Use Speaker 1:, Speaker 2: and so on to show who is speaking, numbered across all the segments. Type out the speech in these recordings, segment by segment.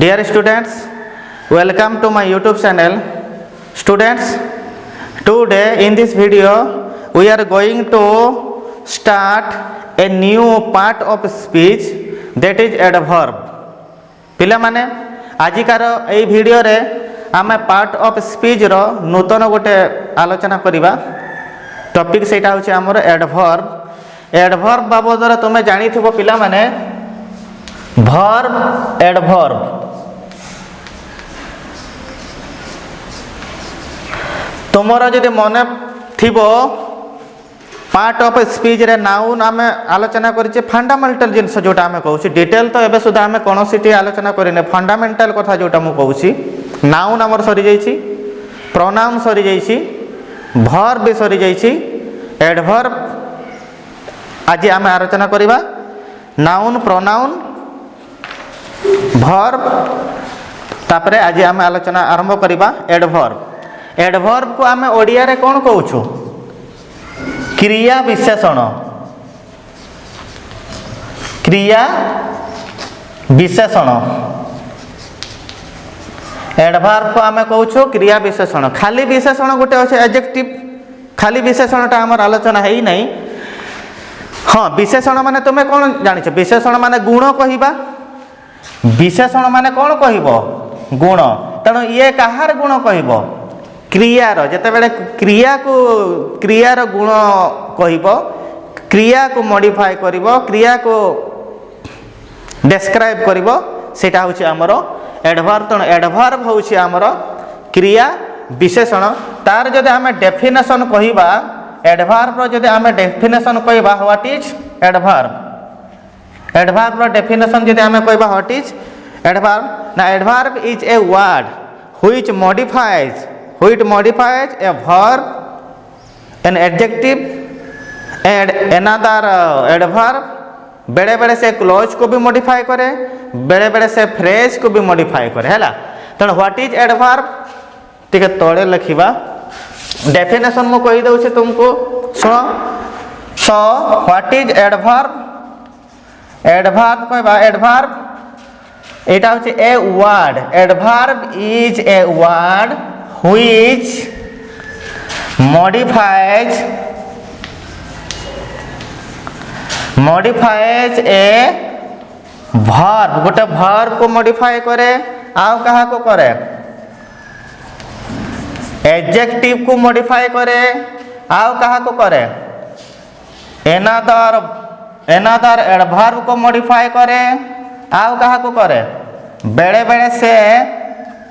Speaker 1: Dear students, welcome to my YouTube channel. Students, today in this video we are going to start a new part of speech, that is adverb. पिला माने आजिकार ए video रे आमे part of speech रो नूतन गोटे आलोचना करिबा। Topic सेटा होछि हमर एडवर्ब। एडवर्ब बाबदरे तुमे जानि थिबो पिला माने वर्ब एडवर्ब। तुमर जदि मने थिबो पार्ट ऑफ स्पीच रे नाउन आमे आलोचना करिचे फंडामेंटल जिंस जोटा आमे कहूची। डिटेल तो एबे सुधा आमे कोनोसिटी आलोचना करिने, फंडामेंटल कथा जोटा मु कहूची। नाउन हमर सरी जाईची, प्रोनाउन सरी जाईची, वर्ब भी सरी जाईची, एडवर्ब आज आमे आलोचना करिबा। नाउन, प्रोनाउन, वर्ब, तापरे आज आमे आलोचना आरंभ करिबा एडवर्ब। एडवर्ब को आमे ओडिया रे कोन कहूछु? क्रिया विशेषण। क्रिया विशेषण एडवर्ब को आमे कहूछु क्रिया विशेषण। खाली विशेषण गोटे अछि एडजेक्टिव। खाली विशेषणटा हमर आलोचना हेई नै। हाँ, विशेषण माने तुमे कोन जानिछ? विशेषण माने गुण कहिबा। विशेषण माने कोन कहिबो? गुण। तणो ये काहार गुण कहिबो? क्रियार। जेते बेले क्रियार गुण कहिबो, क्रिया को मॉडिफाई करिबो, क्रिया को डिस्क्राइब करिबो, सेटा होछि हमरो एडवर्ब। तण एडवर्ब होछि हमरो क्रिया विशेषण। तार जदि हमें डेफिनेशन कहिबा, एडवर्ब रो जदि हमें डेफिनेशन कहिबा, व्हाट इज एडवर्ब? एडवर्ब रो डेफिनेशन जदि हमें कहिबा व्हाट इज एडवर्ब, ना adverb is a word which modifies a verb, an adjective and another adverb। बेड़े बेड़े से क्लोज को भी मॉडिफाई करे, बेड़े बेड़े से फ्रेज को भी मॉडिफाई करे हैला। तण व्हाट इज एडवर्ब टिके तळे लिखिबा। डेफिनेशन मु कहि दउ छे तुमको, सुनो। So what is adverb? Adverb कहबा, एडवर्ब एटा होचे a word. Adverb is a word which modifies a verb। गोटे verb को modify करे, आउ कहा को करे? adjective को modify करे, आउ कहा को करे? another adverb को modify करे, आउ कहा को करे? बेड़े बेड़े से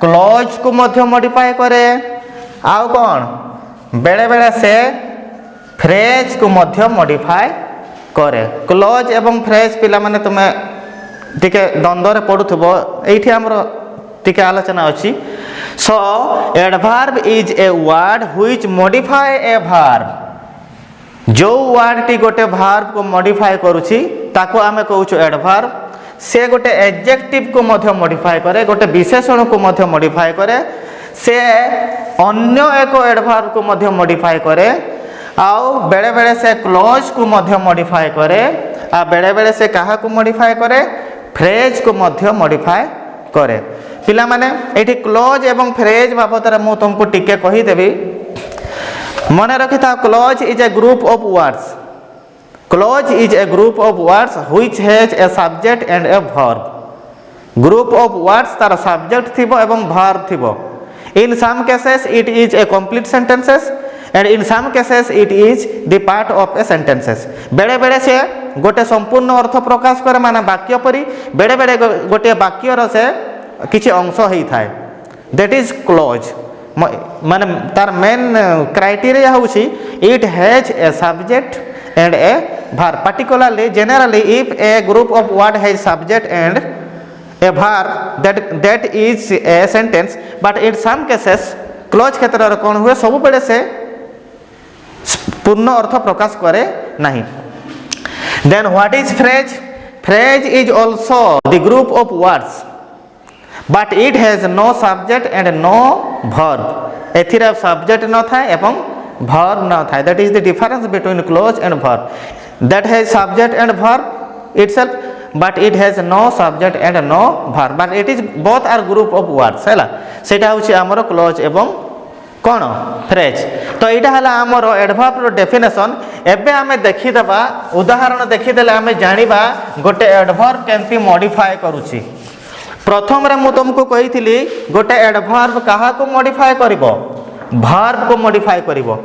Speaker 1: क्लोज को मध्य मॉडिफाई करे, आउ कौन? बेड़े बेड़े से फ्रेज को मध्य मॉडिफाई करे। क्लोज एवं फ्रेज पिला माने तुमे टिके द्वंद्व रे पडुथबो, एठी हमरो टिके आलोचना अछि। So adverb is a word which modify a verb. जो वर्ड टी गोटे वर्ब को मॉडिफाई करूची ताको आमे कहूछु एडवर्ब। से गोटे एडजेक्टिव को मध्य मॉडिफाई करे, गोटे विशेषण को मध्य मॉडिफाई करे, से अन्य एक एडवर्ब को मध्य मॉडिफाई करे, आउ बेड़े बेड़े से क्लोज को मध्य मॉडिफाई करे, आ बेड़े बेड़े से कहा को मॉडिफाई करे? फ्रेज को मध्य मॉडिफाई करे। पिला माने एठी क्लोज एवं फ्रेज बाबतरे मु तुमको टिके कहि देबी। मने रखि था, close is a group of words. Clause is a group of words which has a subject and a verb। Group of words तार subject थिबो एवं verb थिबो। In some cases it is a complete sentences and in some cases it is the part of a sentences। बेड़े बेड़े से गोटे संपूर्ण अर्थ प्रकाश करे, माने वाक्य परि। बेड़े बेड़े गोटे वाक्य रो से किछि अंश हेई थाए, that is clause। माने तार मेन क्राइटेरिया होछि it has a subject and a verb। particularly generally if a group of word has subject and a verb, that is a sentence। but in some cases clause क्षेत्र रे कोन हुए, सब बेले से पूर्ण अर्थ प्रकाश करे नहीं। then what is phrase? Phrase is also the group of words but it has no subject and no verb। एथिरे सब्जेक्ट न थाए एवं verb न थाए। that is the difference between clause and verb। that has subject and verb itself। But it has no subject and no verb but it is both are group of words है सेटा हूँ आमर close एवं कौन phrase तो यहाँ है आमर एडवर्ब डेफिनेशन एबे आम देखीदेवा उदाहरण देखीदेले आम जाना गोटे एडवर्ब केमती मॉडिफाई करुच्ची प्रथम रे मु तुमको कही गोटे एडवर्ब क्या मॉडिफाई करिवो वर्ब को मॉडिफाई करिवो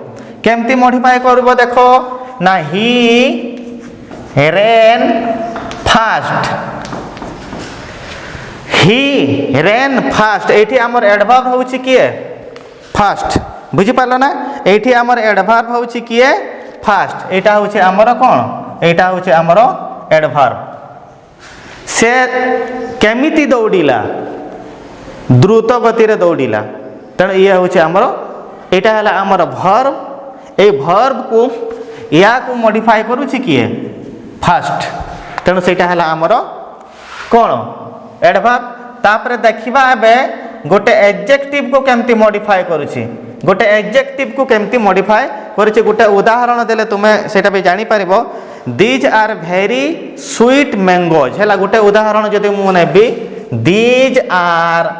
Speaker 1: केमती मॉडिफाई करिवो देखो ना ही रेन फास्ट ही रेन फास्ट एठी आमर एडवर्ब होउची किए फास्ट बुझी पारलो ना एठी आमर एडवर्ब होउची किए फास्ट एटा होउची आमर कोन एटा होउची आमर एडवर्ब से केमिति दौड़िला द्रुत गति रे दौड़िला तेणु ये होउची आमर एटा हला आमर वर्ब ए वर्ब को या को मॉडिफाई करूची किए फास्ट तेणु सेटा हला आमर कोन एडवर्ब तापर देखिबा एबे गोटे एडजेक्टिव को केमती मॉडिफाई करूची गोटे एडजेक्टिव को केमती मॉडिफाई करूची गोटे उदाहरण देले तुमे सेटा भी जानि परिबो these are very sweet mangoes हैला गोटे उदाहरण जदि मु नेबी these are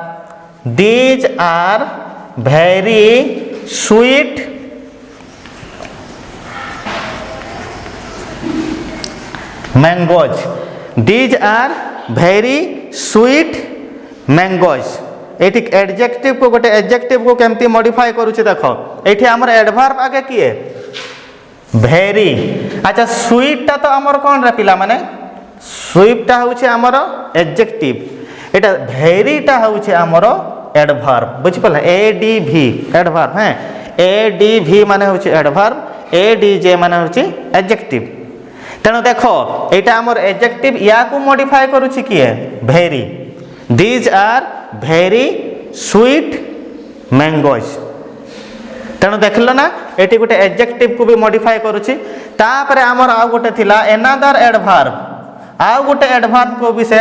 Speaker 1: very sweet mangoes these are very sweet mangoes एठी एडजेक्टिव को गोटे एडजेक्टिव को केमती मॉडिफाई करूची देखो एठी हमर एडवर्ब आगे किए भेरी अच्छा स्वीट ता तो हमर कोन रे पिला माने स्वीट ता होउची हमर एडजेक्टिव एटा भेरी ता होउची हमर एडवर्ब बुझि पला एडीवी एडवर्ब है एडीवी माने होउची एडवर्ब एडीजे माने होउची एडजेक्टिव तेणु देखो एटा हमर एडजेक्टिव या को मॉडिफाई करूची किए very these are very sweet mangoes तेणु देखल ना ये गोटे एडजेक्टिव को भी मॉडिफाई करुच्ची तापर आमर आउ गोटे थिला एनादर एडवर्ब आउ गोटे एडवर्ब को भी से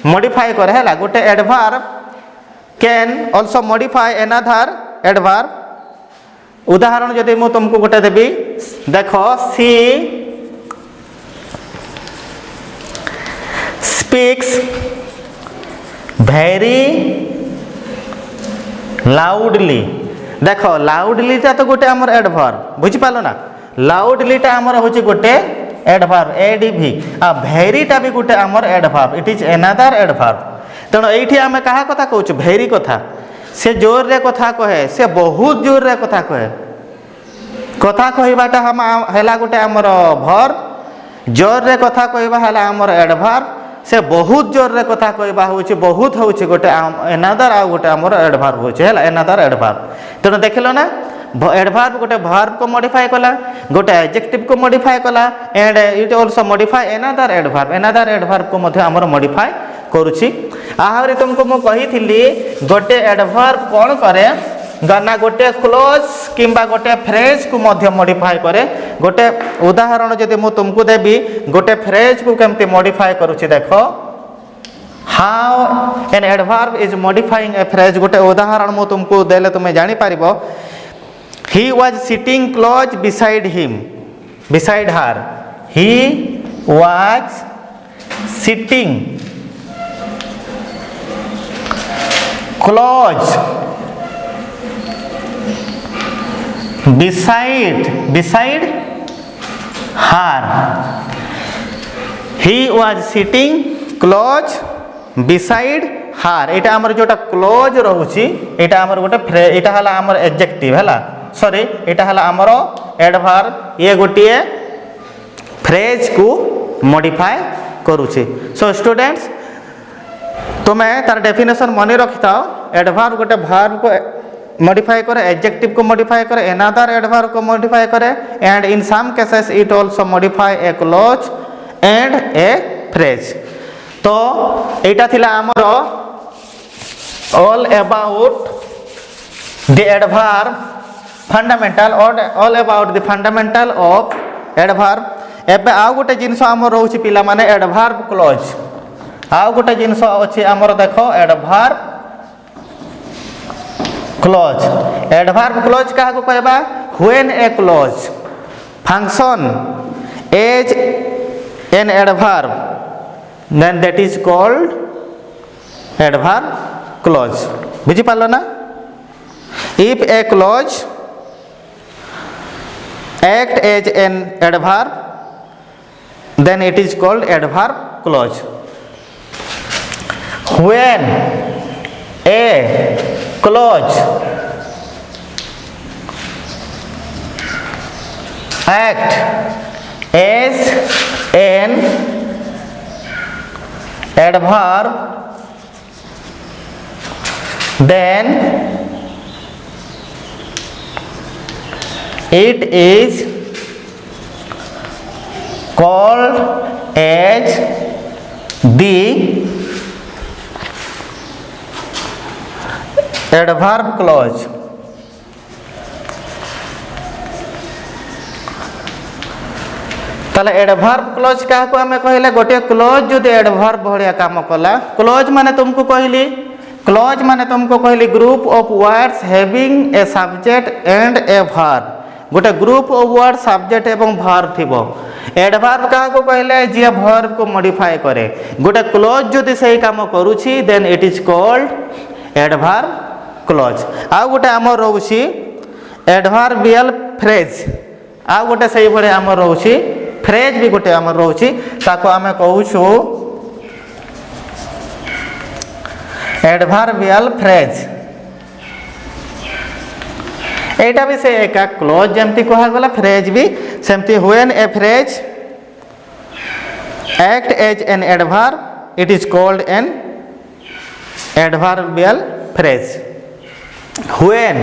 Speaker 1: मॉडिफाई करे है गोटे adverb can also modify another adverb उदाहरण जदि मु तुमको गोटे देबी देखो सी स्पीक्स वेरी लाउडली देखो लाउडली टा तो गोटे आमर एडवर्ब बुझी पालो ना लाउडली टा आमर होची गोटे एडवर्ब एडीवी आ भेरी टा भी गोटे आमर adverb it is another adverb तेणु एठी आमे कहा कथा कहूछु भेरी कथा से जोर रे कथा कहे से बहुत जोर रे कथा कहबाटा हम हैला गोटे आमर वर्ब जोर रे कथा कहबा हैला आमर एडवर्ब से बहुत जोर रे कथा कहबा होची बहुत होची गोटे एनादर आ गोटे आमर एडवर्ब होची हैला एनादर एडवर्ब तेणु देखलो ना एडवर्ब गोटे वर्ब को मॉडिफाई कला गोटे एडजेक्टिव को मॉडिफाई कला and it also modify another adverb को मध्य आमर मॉडिफाई करूची आहरी तुमको मु कहिथिली गोटे एडवर्ब कोन करे गाना गोटे क्लोज किंबा गोटे फ्रेज को मध्य मॉडिफाई करे गोटे उदाहरण जदि मु तुमको देबी गोटे फ्रेज को केमती मॉडिफाई करूची देखो how an adverb is modifying a phrase गोटे उदाहरण मु तुमको देले तुमे जानि पारिबो he was sitting close beside her he was sitting close beside her he was sitting close beside her एटा हमर जोटा क्लोज रहउची एटा हमर गोटे एटा हला हमर एडजेक्टिव हला सॉरी एटा हला हमर एडवर्ब ये गोटिए फ्रेज को मॉडिफाई करूची सो स्टूडेंट्स तुम्हें तार डेफिनेशन मने रखिताओ एडवर्ब गोटे वर्ब को मॉडिफाई करे एडजेक्टिव को मॉडिफाई करे अनदर एडवर्ब को मॉडिफाई करे and in some cases it also modify a clause and a phrase तो एटा थिला हमर all about the adverb fundamental all about the fundamental of adverb एबे आ गोटे जिंस हमर रहउची पिला माने एडवर्ब क्लोज आ गोटे जिंस अछि हमर देखो एडवर्ब क्लोज एडवर्ब क्लोज क्या को कहबा when a clause function as an adverb then that is called adverb clause. बुझी पालो ना? If a clause act as an adverb, then it is called adverb clause. When a clause act as an adverb, then it is called as the adverb clause. ताले adverb close क्या को हमें कहले गोटे close जो adverb भलिया काम कला close माने तुमको कहली क्लोज माने तुमको कहली group of words having a subject and a verb गोटे ग्रुप ऑफ वर्ड सब्जेक्ट एवं वर्ब थिबो एडवर्ब क्या को कहले जे वर्ब को मॉडिफाई करे गोटे क्लोज जदि सही काम करूची then it is called adverb close आ गोटे हमर रहउची एडवर्बियल फ्रेज आ गोटे सही भले हमर रहउची फ्रेज भी गोटे हमर रहउची ताको हमें कहूछु एडवर्बियल फ्रेज एटा भी से एका क्लोज जेमती कहा गला फ्रेज भी सेमती when a phrase act as an adverb it is called an adverbial phrase when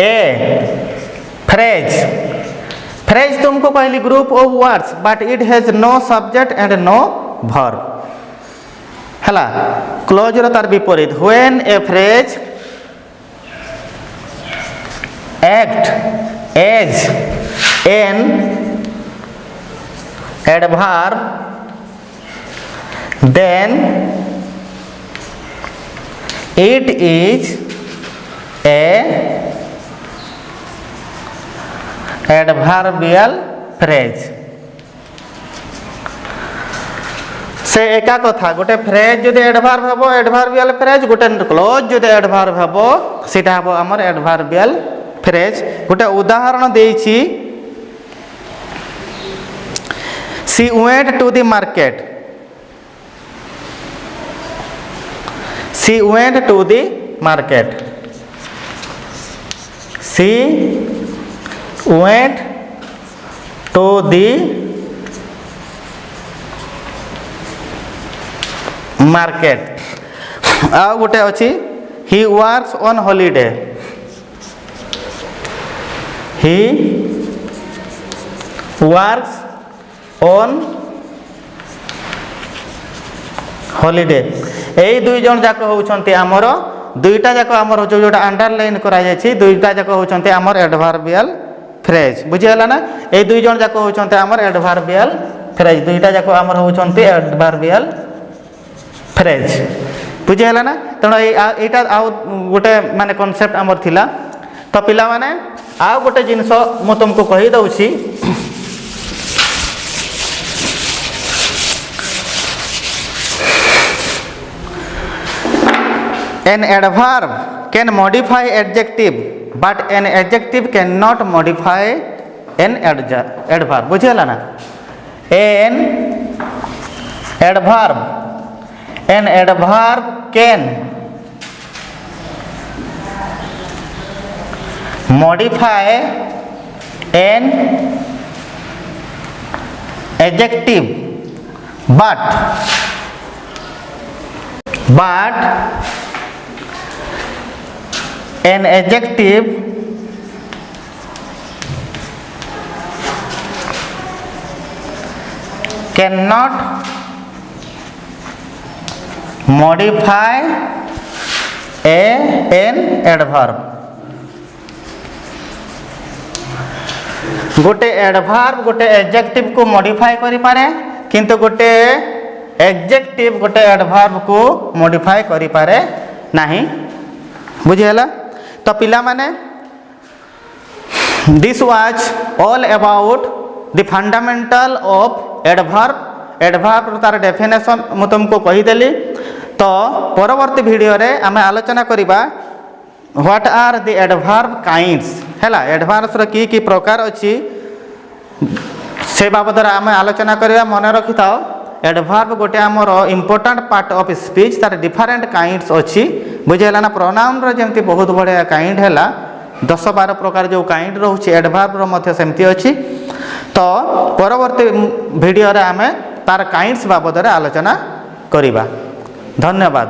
Speaker 1: a phrase phrase तुमको कहली group of words but it has no subject and no verb हला क्लोज रो तार विपरीत when a phrase act as an adverb then it is a adverbial phrase से एका कथा गोटे फ्रेज जदि एडवर्ब हबो एडवर्बियल फ्रेज गोटे क्लोज जदि एडवर्ब हबो सेटा हबो हमर एडवर्बियल फ्रेज गोटे उदाहरण देइछि she went to the market she went to the market she went to the market आ गोटे अछि he works on holiday he works on holiday एई दुई जन जाक होउछन्ते हमर दुईटा जाक हमर जोटा अंडरलाइन करा जायछि दुईटा जाक होउछन्ते हमर एडवर्बियल फ्रेज बुझिला ना ए दुई जन जाक होउछन्ते हमर एडवर्बियल फ्रेज दुईटा जाक हमर होउछन्ते एडवर्बियल फ्रेज बुझिला ना तण एटा आ गोटे माने कांसेप्ट हमर थिला तो पिला माने आ गोटे जिंस मो तुमको कहि दउछि an adverb can modify adjective but an adjective cannot modify an adverb बुझिला ना an adverb can modify an adjective but an adjective cannot modify an adverb गोटे एडवर्ब गोटे एडजेक्टिव को मॉडिफाई करि पारे किंतु गोटे एडजेक्टिव गोटे एडवर्ब को मॉडिफाई करि पारे नाही बुझिला तो पिला माने this was all about the fundamental of adverb तार डेफिनेशन मु तुमको कहीदेली। तो परवर्ती वीडियो रे आम आलोचना करिबा what are the adverb kinds हैला एडभार्ब्स रो की प्रकार अछि से बाबद आम आलोचना करिबा। मन रखि थाओ एडभार्ब गोटे आमर इंपोर्टेंट पार्ट ऑफ स्पीच तार डिफरेंट काइंड्स अछि बुझेला ना। प्रोनाउन रो जेमति बहुत बड़े काइंड हैला 10-12 प्रकार जो काइंड रोचे एडभार्ब रो मध्य सेमति अछि। तो परवर्ती वीडियो रे आम तार काइंड्स बाबद आलोचना करिबा। धन्यवाद।